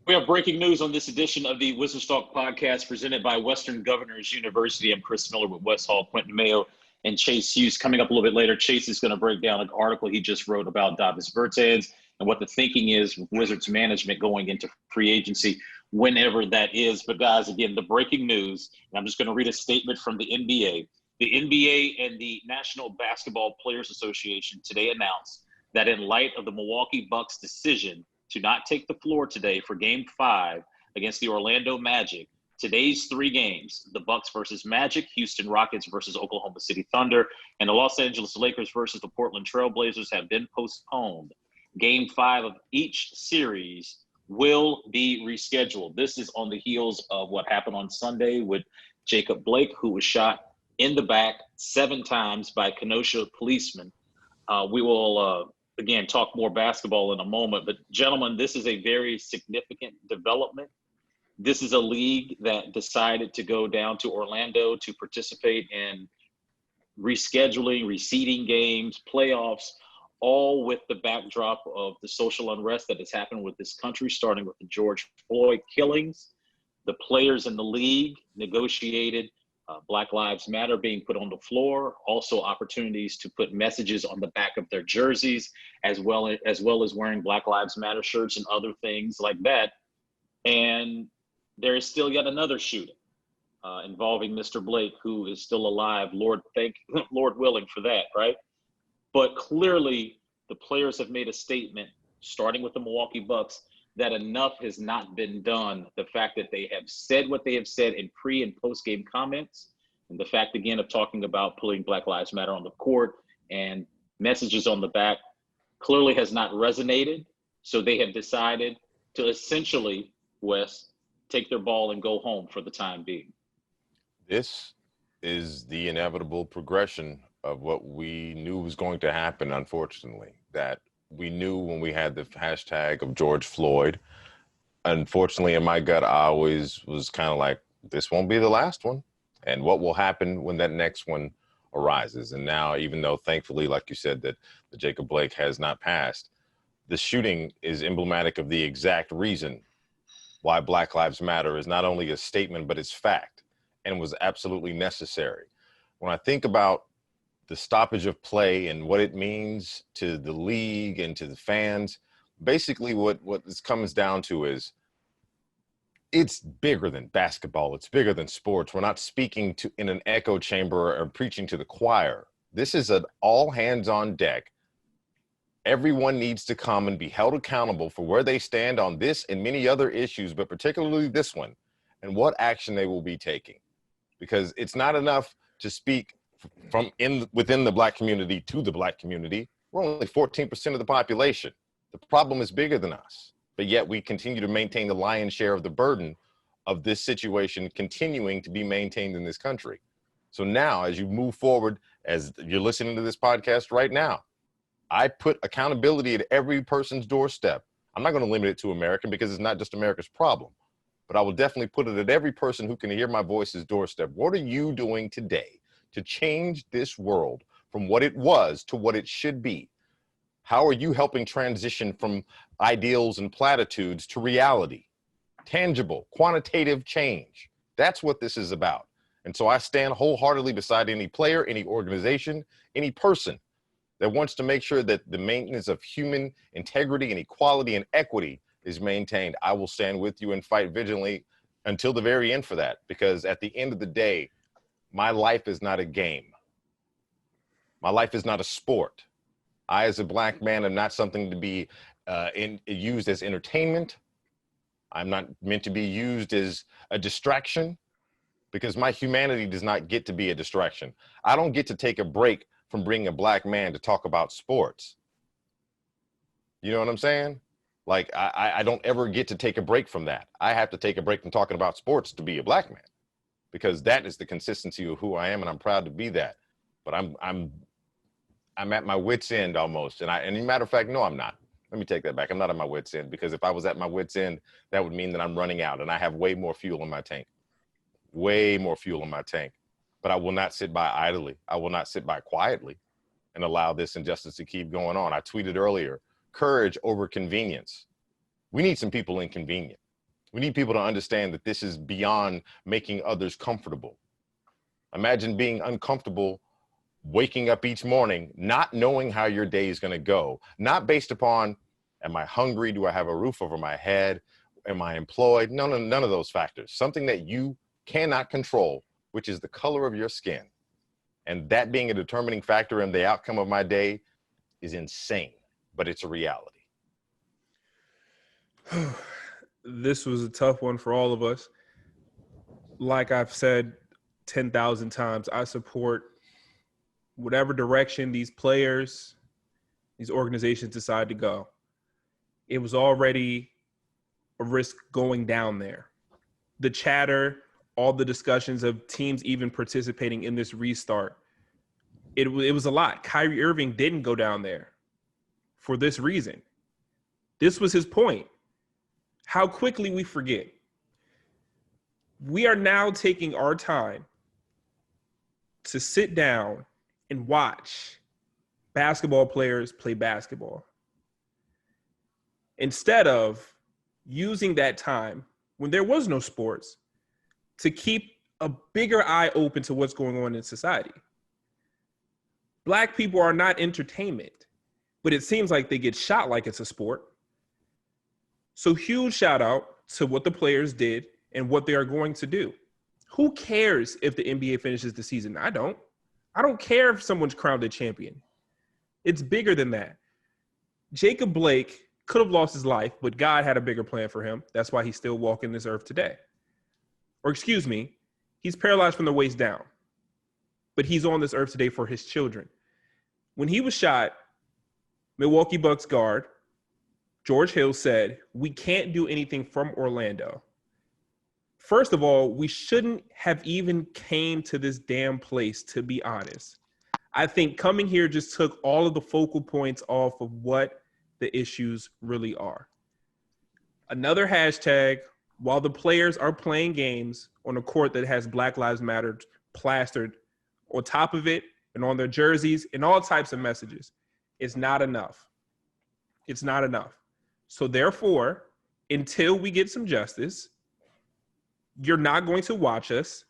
We have breaking news on this edition of the Wizards Talk podcast presented by Western Governors University. I'm Chris Miller with Wes Hall, Quinton Mayo, and Chase Hughes. Coming up a little bit later, Chase is going to break down an article he just wrote about Davis Bertans and what the thinking is with Wizards management going into free agency, whenever that is. But guys, again, the breaking news, and I'm just going to read a statement from the NBA. The NBA and the National Basketball Players Association today announced that in light of the Milwaukee Bucks' decision to not take the floor today for Game 5 against the Orlando Magic, today's 3 games, the Bucks versus Magic, Houston Rockets versus Oklahoma City Thunder, and the Los Angeles Lakers versus the Portland Trail Blazers have been postponed. Game 5 of each series will be rescheduled. This is on the heels of what happened on Sunday with Jacob Blake, who was shot in the back 7 times by Kenosha policemen. We will again, talk more basketball in a moment. But, gentlemen, this is a very significant development. This is a league that decided to go down to Orlando to participate in rescheduling, reseeding games, playoffs, all with the backdrop of the social unrest that has happened with this country, starting with the George Floyd killings. The players in the league negotiated Black Lives Matter being put on the floor, also opportunities to put messages on the back of their jerseys, as well as wearing Black Lives Matter shirts and other things like that. And there is still yet another shooting involving Mr. Blake, who is still alive. Lord willing for that, right? But clearly, the players have made a statement, starting with the Milwaukee Bucks, that enough has not been done. The fact that they have said what they have said in pre- and post-game comments, and the fact, again, of talking about putting Black Lives Matter on the court and messages on the back clearly has not resonated. So they have decided to essentially, Wes, take their ball and go home for the time being. This is the inevitable progression of what we knew was going to happen, unfortunately, that we knew when we had the hashtag of George Floyd. Unfortunately, in my gut, I always was kind of like, this won't be the last one. And what will happen when that next one arises? And now, even though thankfully, like you said, that the Jacob Blake has not passed, the shooting is emblematic of the exact reason why Black Lives Matter is not only a statement, but it's fact and was absolutely necessary. When I think about the stoppage of play and what it means to the league and to the fans, basically what this comes down to is it's bigger than basketball. It's bigger than sports. We're not speaking to in an echo chamber or preaching to the choir. This is an all hands on deck. Everyone needs to come and be held accountable for where they stand on this and many other issues, but particularly this one, and what action they will be taking. Because it's not enough to speak from within the Black community to the Black community. We're only 14% of the population. The problem is bigger than us, but yet we continue to maintain the lion's share of the burden of this situation continuing to be maintained in this country. So now, as you move forward, as you're listening to this podcast right now, I put accountability at every person's doorstep. I'm not going to limit it to America because it's not just America's problem, but I will definitely put it at every person who can hear my voice's doorstep. What are you doing today to change this world from what it was to what it should be? How are you helping transition from ideals and platitudes to reality? Tangible, quantitative change. That's what this is about. And so I stand wholeheartedly beside any player, any organization, any person that wants to make sure that the maintenance of human integrity and equality and equity is maintained. I will stand with you and fight vigilantly until the very end for that, because at the end of the day, my life is not a game. My life is not a sport. I, as a Black man, am not something to be used as entertainment. I'm not meant to be used as a distraction, because my humanity does not get to be a distraction. I don't get to take a break from being a Black man to talk about sports. You know what I'm saying? Like, I don't ever get to take a break from that. I have to take a break from talking about sports to be a Black man, because that is the consistency of who I am, and I'm proud to be that. But I'm at my wit's end almost. And as a matter of fact, no, I'm not. Let me take that back. I'm not at my wit's end, because if I was at my wit's end, that would mean that I'm running out and I have way more fuel in my tank. Way more fuel in my tank. But I will not sit by idly. I will not sit by quietly and allow this injustice to keep going on. I tweeted earlier, courage over convenience. We need some people inconvenient. We need people to understand that this is beyond making others comfortable. Imagine being uncomfortable, waking up each morning, not knowing how your day is going to go, not based upon, am I hungry? Do I have a roof over my head? Am I employed? None of those factors. Something that you cannot control, which is the color of your skin. And that being a determining factor in the outcome of my day is insane, but it's a reality. This was a tough one for all of us. Like I've said 10,000 times, I support whatever direction these players, these organizations decide to go. It was already a risk going down there. The chatter, all the discussions of teams even participating in this restart, it was a lot. Kyrie Irving didn't go down there for this reason. This was his point. How quickly we forget. We are now taking our time to sit down and watch basketball players play basketball, instead of using that time when there was no sports to keep a bigger eye open to what's going on in society. Black people are not entertainment, but it seems like they get shot like it's a sport. So huge shout out to what the players did and what they are going to do. Who cares if the NBA finishes the season? I don't care if someone's crowned a champion. It's bigger than that. Jacob Blake could have lost his life, but God had a bigger plan for him. That's why he's still walking this earth today. Or excuse me, he's paralyzed from the waist down, but he's on this earth today for his children. When he was shot, Milwaukee Bucks guard George Hill said, "We can't do anything from Orlando." First of all, we shouldn't have even came to this damn place, to be honest. I think coming here just took all of the focal points off of what the issues really are. Another hashtag, while the players are playing games on a court that has Black Lives Matter plastered on top of it and on their jerseys and all types of messages, it's not enough. It's not enough. So therefore, until we get some justice, you're not going to watch us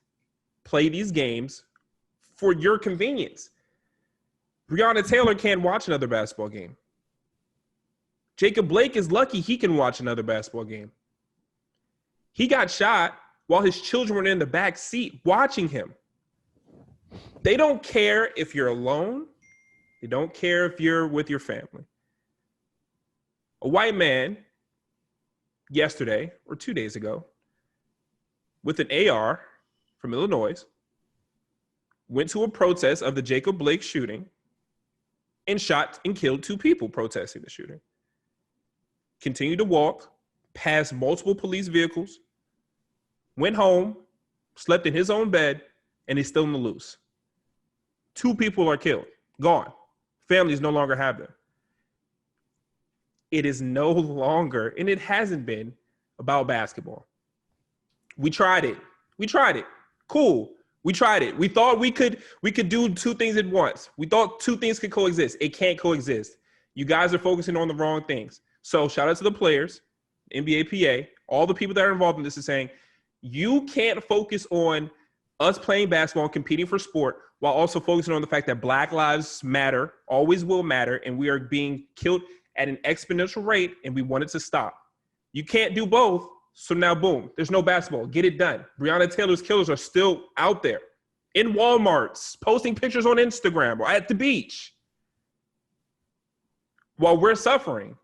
play these games for your convenience. Breonna Taylor can't watch another basketball game. Jacob Blake is lucky he can watch another basketball game. He got shot while his children were in the back seat watching him. They don't care if you're alone. They don't care if you're with your family. A white man yesterday or 2 days ago with an AR from Illinois went to a protest of the Jacob Blake shooting and shot and killed 2 people protesting the shooting. Continued to walk past multiple police vehicles, went home, slept in his own bed, and he's still in the loose. 2 people are killed, gone. Families no longer have them. It is no longer, and it hasn't been, about basketball. We tried it. Cool. We tried it. We thought we could do 2 things at once. We thought 2 things could coexist. It can't coexist. You guys are focusing on the wrong things. So shout out to the players, NBA PA, all the people that are involved in this is saying, you can't focus on us playing basketball and competing for sport while also focusing on the fact that Black Lives Matter, always will matter, and we are being killed at an exponential rate, and we want it to stop. You can't do both, so now boom, there's no basketball. Get it done. Breonna Taylor's killers are still out there in Walmarts, posting pictures on Instagram or at the beach while we're suffering.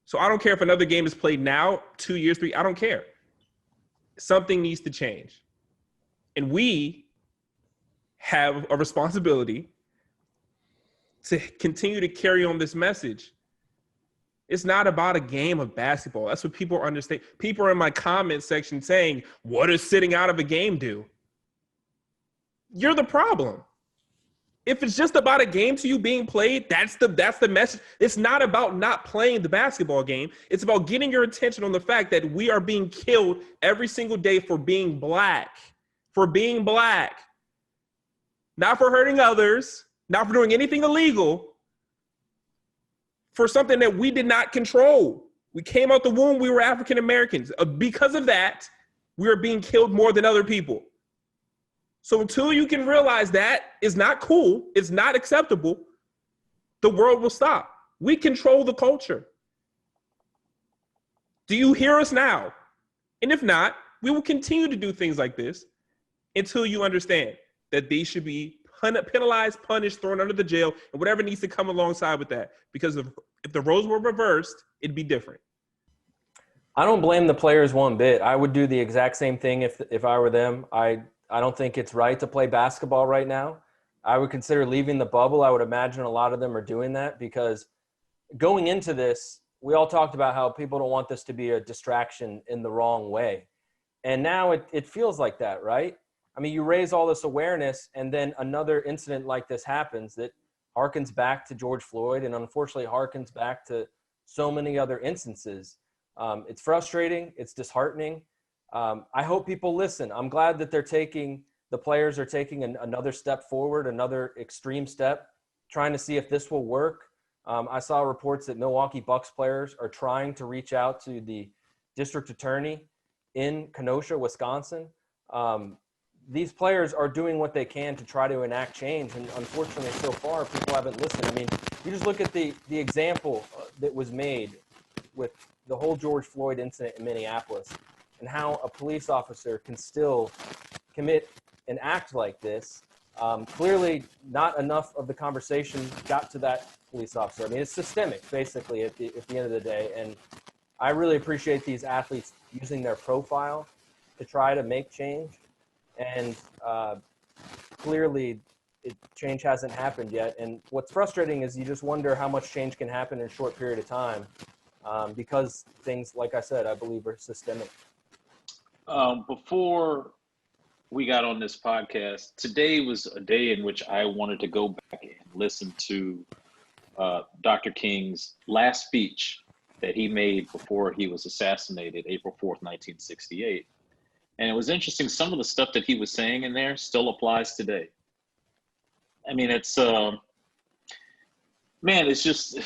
So I don't care if another game is played now, 2 years, 3, I don't care. Something needs to change. And we have a responsibility to continue to carry on this message. It's not about a game of basketball. That's what people understand. People are in my comment section saying, what does sitting out of a game do? You're the problem. If it's just about a game to you being played, that's the message. It's not about not playing the basketball game. It's about getting your attention on the fact that we are being killed every single day for being black. Not for hurting others, not for doing anything illegal, for something that we did not control. We came out the womb, we were African Americans. Because of that, we are being killed more than other people. So until you can realize that is not cool, it's not acceptable, the world will stop. We control the culture. Do you hear us now? And if not, we will continue to do things like this until you understand that they should be penalized, punished, thrown under the jail, and whatever needs to come alongside with that. Because if the roles were reversed, it'd be different. I don't blame the players one bit. I would do the exact same thing if I were them. I don't think it's right to play basketball right now. I would consider leaving the bubble. I would imagine a lot of them are doing that because going into this, we all talked about how people don't want this to be a distraction in the wrong way. And now it feels like that, right? I mean, you raise all this awareness and then another incident like this happens that harkens back to George Floyd and unfortunately harkens back to so many other instances. It's frustrating. It's disheartening. I hope people listen. I'm glad that the players are taking another step forward, another extreme step, trying to see if this will work. I saw reports that Milwaukee Bucks players are trying to reach out to the district attorney in Kenosha, Wisconsin. These players are doing what they can to try to enact change. And unfortunately, so far, people haven't listened. I mean, you just look at the example that was made with the whole George Floyd incident in Minneapolis and how a police officer can still commit an act like this. Clearly, not enough of the conversation got to that police officer. I mean, it's systemic, basically, at the end of the day. And I really appreciate these athletes using their profile to try to make change. And clearly, change hasn't happened yet. And what's frustrating is you just wonder how much change can happen in a short period of time because things, like I said, I believe are systemic. Before we got on this podcast, today was a day in which I wanted to go back and listen to Dr. King's last speech that he made before he was assassinated, April 4th, 1968. And it was interesting. Some of the stuff that he was saying in there still applies today. I mean, it's, man, it's just,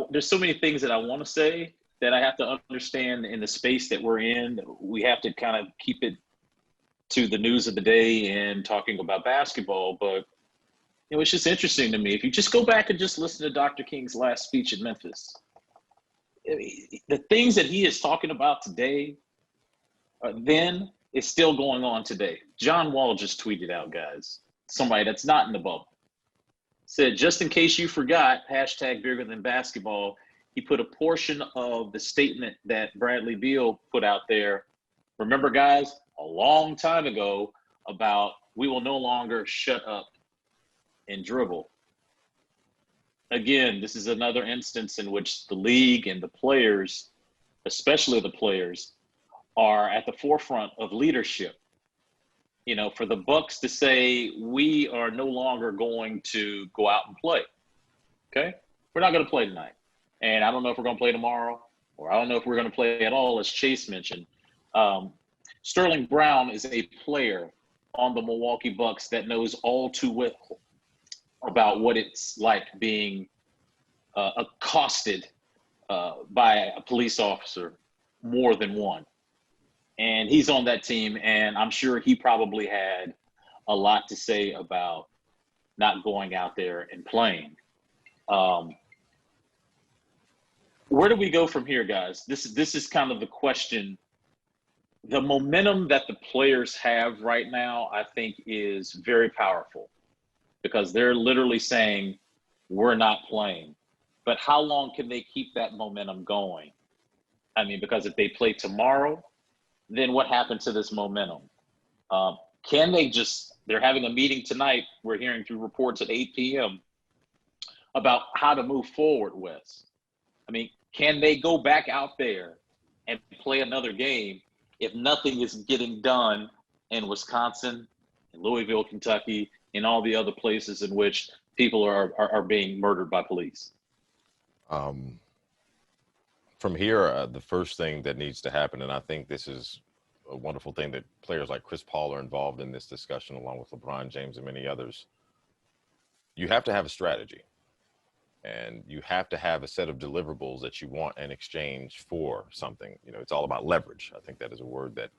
there's so many things that I want to say that I have to understand in the space that we're in. We have to kind of keep it to the news of the day and talking about basketball. But it was just interesting to me. If you just go back and just listen to Dr. King's last speech in Memphis, the things that he is talking about today, then is still going on today. John Wall just tweeted out, guys, somebody that's not in the bubble, said, just in case you forgot, hashtag bigger than basketball. He put a portion of the statement that Bradley Beal put out there. Remember, guys, a long time ago about we will no longer shut up and dribble. Again, this is another instance in which the league and the players, especially the players, are at the forefront of leadership. You know, for the Bucks to say we are no longer going to go out and play. Okay? We're not going to play tonight. And I don't know if we're going to play tomorrow, or I don't know if we're going to play at all, as Chase mentioned. Sterling Brown is a player on the Milwaukee Bucks that knows all too well about what it's like being accosted by a police officer, more than one. And he's on that team, and I'm sure he probably had a lot to say about not going out there and playing. Where do we go from here, guys? This is kind of the question. The momentum that the players have right now, I think, is very powerful because they're literally saying, we're not playing. But how long can they keep that momentum going? I mean, because if they play tomorrow, then what happened to this momentum? Can they they're having a meeting tonight, we're hearing through reports at 8 p.m. about how to move forward, Wes. I mean, can they go back out there and play another game if nothing is getting done in Wisconsin, in Louisville, Kentucky, and all the other places in which people are being murdered by police? From here, the first thing that needs to happen, and I think this is a wonderful thing that players like Chris Paul are involved in this discussion, along with LeBron James and many others, you have to have a strategy. And you have to have a set of deliverables that you want in exchange for something. You know, it's all about leverage. I think that is a word that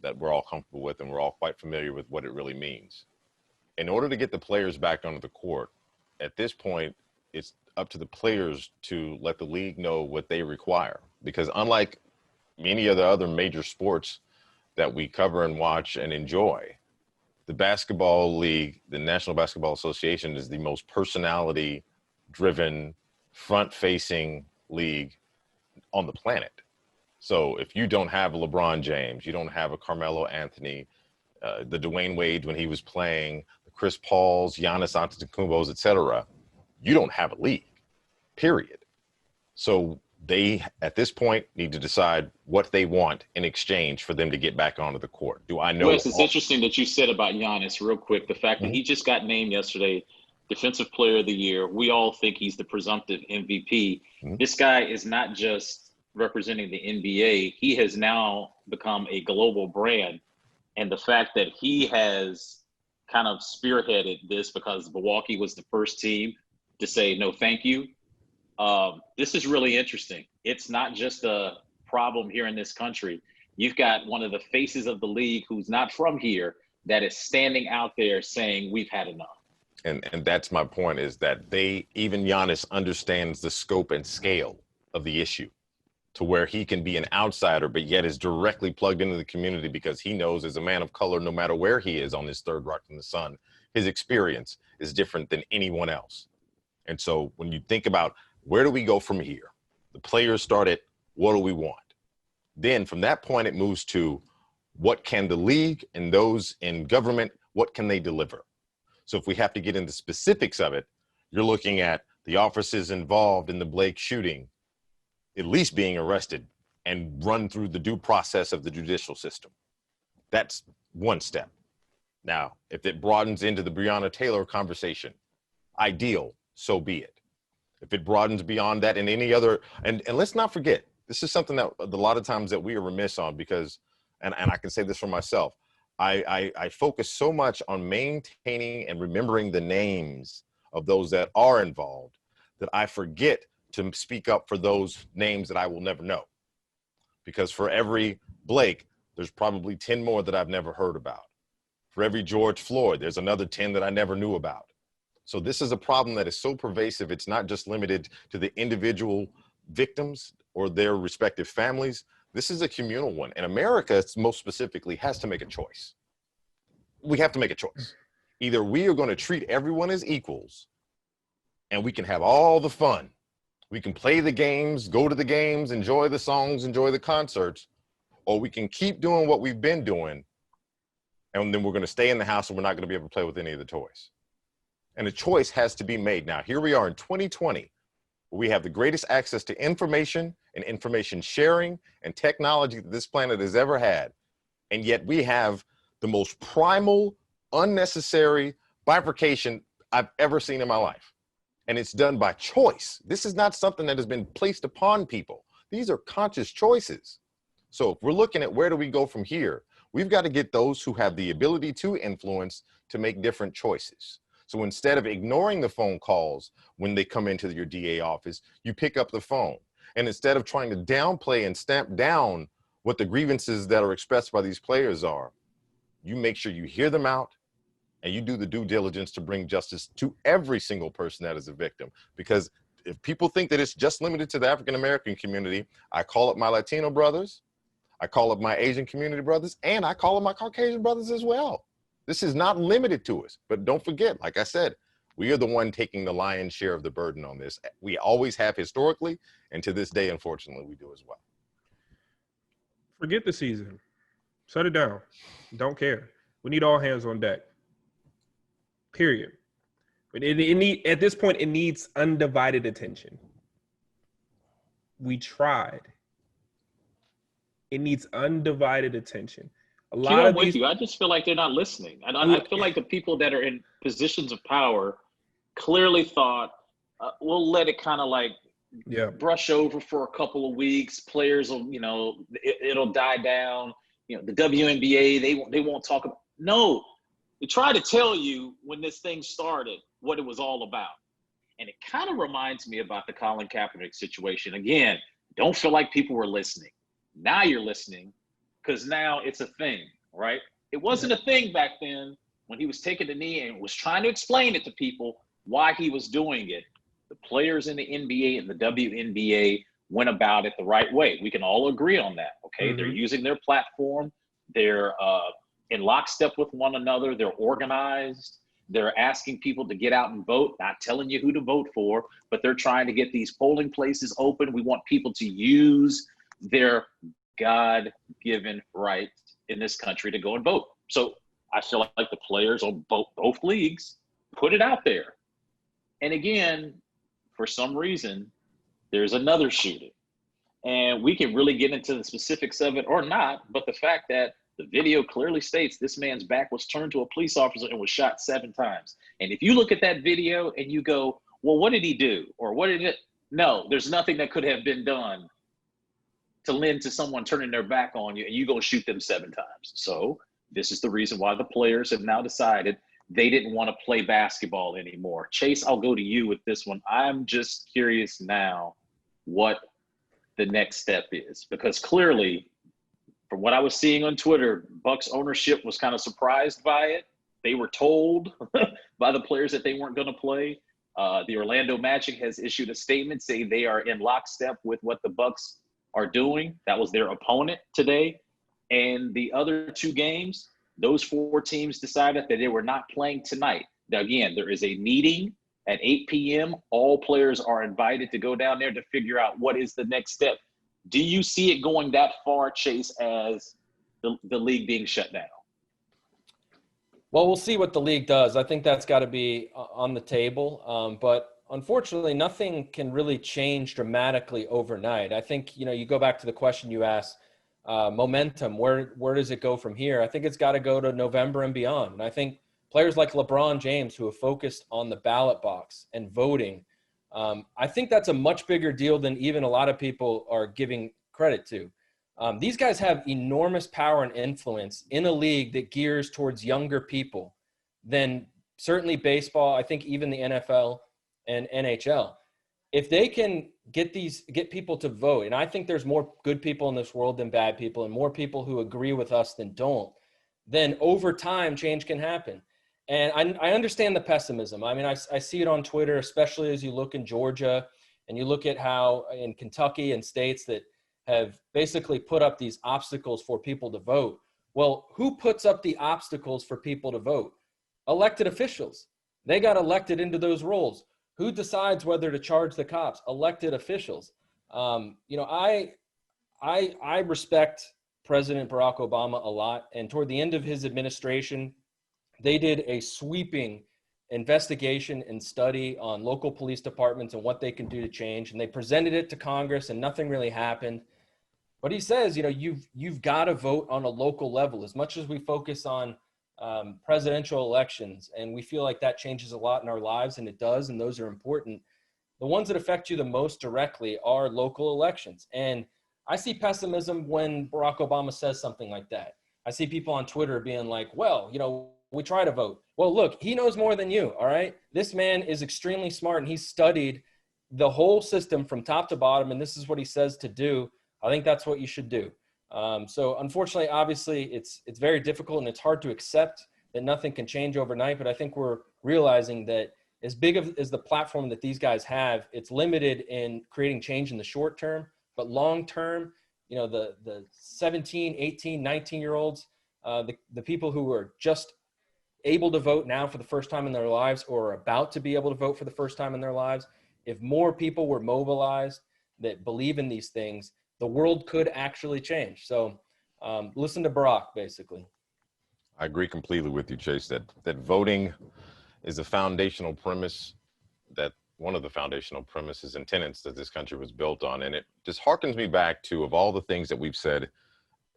that we're all comfortable with, and we're all quite familiar with what it really means. In order to get the players back onto the court, at this point, it's up to the players to let the league know what they require. Because unlike many of the other major sports that we cover and watch and enjoy, the basketball league, the National Basketball Association, is the most personality-driven, front-facing league on the planet. So if you don't have a LeBron James, you don't have a Carmelo Anthony, the Dwayne Wade when he was playing, the Chris Pauls, Giannis Antetokounmpos, et cetera, you don't have a league, period. So they, at this point, need to decide what they want in exchange for them to get back onto the court. Do I know? Wes, it's interesting that you said about Giannis real quick. The fact that he just got named yesterday Defensive Player of the Year. We all think he's the presumptive MVP. This guy is not just representing the NBA. He has now become a global brand. And the fact that he has kind of spearheaded this, because Milwaukee was the first team to say, no, thank you. This is really interesting. It's not just a problem here in this country. You've got one of the faces of the league who's not from here that is standing out there saying we've had enough. And that's my point, is that even Giannis understands the scope and scale of the issue, to where he can be an outsider, but yet is directly plugged into the community, because he knows, as a man of color, no matter where he is on this third rock from the sun, his experience is different than anyone else. And so when you think about where do we go from here, the players start at what do we want? Then from that point, it moves to what can the league and those in government, what can they deliver? So if we have to get into specifics of it, you're looking at the officers involved in the Blake shooting at least being arrested and run through the due process of the judicial system. That's one step. Now, if it broadens into the Breonna Taylor conversation, ideal, so be it. If it broadens beyond that in any other, and let's not forget, this is something that a lot of times that we are remiss on, because, and I can say this for myself, I focus so much on maintaining and remembering the names of those that are involved that I forget to speak up for those names that I will never know. Because for every Blake, there's probably 10 more that I've never heard about. For every George Floyd, there's another 10 that I never knew about. So this is a problem that is so pervasive, it's not just limited to the individual victims or their respective families. This is a communal one. And America, most specifically, has to make a choice. We have to make a choice. Either we are going to treat everyone as equals, and we can have all the fun. We can play the games, go to the games, enjoy the songs, enjoy the concerts, or we can keep doing what we've been doing, and then we're going to stay in the house and we're not going to be able to play with any of the toys. And a choice has to be made. Now, here we are in 2020, where we have the greatest access to information and information sharing and technology that this planet has ever had. And yet we have the most primal, unnecessary bifurcation I've ever seen in my life. And it's done by choice. This is not something that has been placed upon people. These are conscious choices. So if we're looking at where do we go from here, we've got to get those who have the ability to influence to make different choices. So instead of ignoring the phone calls when they come into your DA office, you pick up the phone. And instead of trying to downplay and stamp down what the grievances that are expressed by these players are, you make sure you hear them out, and you do the due diligence to bring justice to every single person that is a victim. Because if people think that it's just limited to the African-American community, I call up my Latino brothers, I call up my Asian community brothers, and I call up my Caucasian brothers as well. This is not limited to us. But don't forget, like I said, we are the one taking the lion's share of the burden on this. We always have historically, and to this day, unfortunately, we do as well. Forget the season. Shut it down. Don't care. We need all hands on deck. Period. But at this point, it needs undivided attention. We tried. It needs undivided attention. I'm with you. I just feel like they're not listening. And I feel like the people that are in positions of power clearly thought, we'll let it kind of like brush over for a couple of weeks. Players will, it'll die down. The WNBA, they won't talk about. No, they tried to tell you when this thing started what it was all about. And it kind of reminds me about the Colin Kaepernick situation. Again, don't feel like people were listening. Now you're listening because now it's a thing, right? It wasn't a thing back then when he was taking the knee and was trying to explain it to people why he was doing it. The players in the NBA and the WNBA went about it the right way. We can all agree on that, okay? They're using their platform. They're in lockstep with one another. They're organized. They're asking people to get out and vote, not telling you who to vote for, but they're trying to get these polling places open. We want people to use their God-given right in this country to go and vote. So I feel like the players on both leagues put it out there. And again, for some reason, there's another shooting. And we can really get into the specifics of it or not, but the fact that the video clearly states this man's back was turned to a police officer and was shot 7 times. And if you look at that video and you go, well, what did he do? Or what did it? No, there's nothing that could have been done to lend to someone turning their back on you and you go shoot them 7 times. So this is the reason why the players have now decided they didn't want to play basketball anymore. Chase, I'll go to you with this one. I'm just curious now what the next step is, because clearly, from what I was seeing on Twitter, Bucks ownership was kind of surprised by it. They were told by the players that they weren't going to play. The Orlando Magic has issued a statement saying they are in lockstep with what the Bucks are doing. That was their opponent today. And the other 2 games, those 4 teams decided that they were not playing tonight. Now, again, there is a meeting at 8 p.m. All players are invited to go down there to figure out what is the next step. Do you see it going that far, Chase, as the league being shut down? Well, we'll see what the league does. I think that's got to be on the table. But unfortunately, nothing can really change dramatically overnight. I think, you go back to the question you asked, momentum, where does it go from here? I think it's got to go to November and beyond. And I think players like LeBron James, who have focused on the ballot box and voting, I think that's a much bigger deal than even a lot of people are giving credit to. These guys have enormous power and influence in a league that gears towards younger people than certainly baseball, I think even the NFL and NHL. If they can get people to vote, and I think there's more good people in this world than bad people and more people who agree with us than don't, then over time change can happen. And I understand the pessimism. I mean, I see it on Twitter, especially as you look in Georgia and you look at how in Kentucky and states that have basically put up these obstacles for people to vote. Well, who puts up the obstacles for people to vote? Elected officials. They got elected into those roles. Who decides whether to charge the cops? Elected officials. I respect President Barack Obama a lot. And toward the end of his administration, they did a sweeping investigation and study on local police departments and what they can do to change. And they presented it to Congress and nothing really happened. But he says, you've got to vote on a local level. As much as we focus on presidential elections and we feel like that changes a lot in our lives, and it does, and those are important, the ones that affect you the most directly are local elections. And I see pessimism when Barack Obama says something like that. I see people on Twitter being like, well, we try to vote. Well, look, he knows more than you, all right? This man is extremely smart, and he's studied the whole system from top to bottom, and this is what he says to do. I think that's what you should do. So unfortunately, obviously, it's very difficult, and it's hard to accept that nothing can change overnight, but I think we're realizing that as big as the platform that these guys have, it's limited in creating change in the short term, but long term, the 17, 18, 19-year-olds, the people who are just able to vote now for the first time in their lives or are about to be able to vote for the first time in their lives, if more people were mobilized that believe in these things, the world could actually change. So listen to Barack, basically. I agree completely with you, Chase, that voting is a foundational premise, that one of the foundational premises and tenets that this country was built on. And it just harkens me back to, of all the things that we've said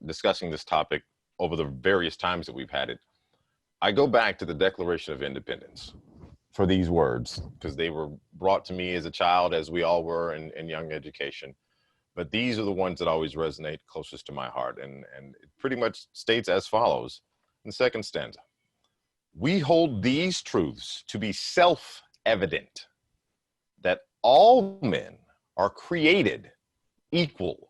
discussing this topic over the various times that we've had it, I go back to the Declaration of Independence for these words, because they were brought to me as a child, as we all were in young education. But these are the ones that always resonate closest to my heart. And it pretty much states as follows in the second stanza: we hold these truths to be self-evident, all men are created equal,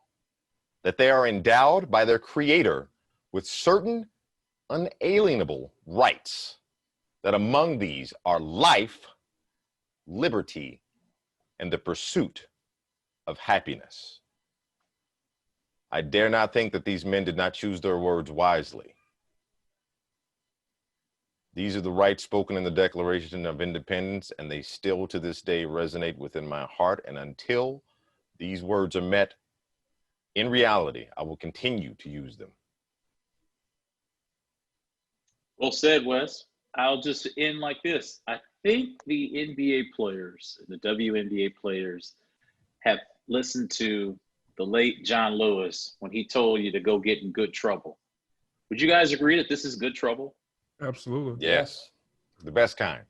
that they are endowed by their Creator with certain unalienable rights, that among these are life, liberty, and the pursuit of happiness. I dare not think that these men did not choose their words wisely. These are the rights spoken in the Declaration of Independence, and they still to this day resonate within my heart. And until these words are met in reality, I will continue to use them. Well said, Wes. I'll just end like this. I think the NBA players, the WNBA players, have listened to the late John Lewis when he told you to go get in good trouble. Would you guys agree that this is good trouble? Absolutely. Yes, the best kind.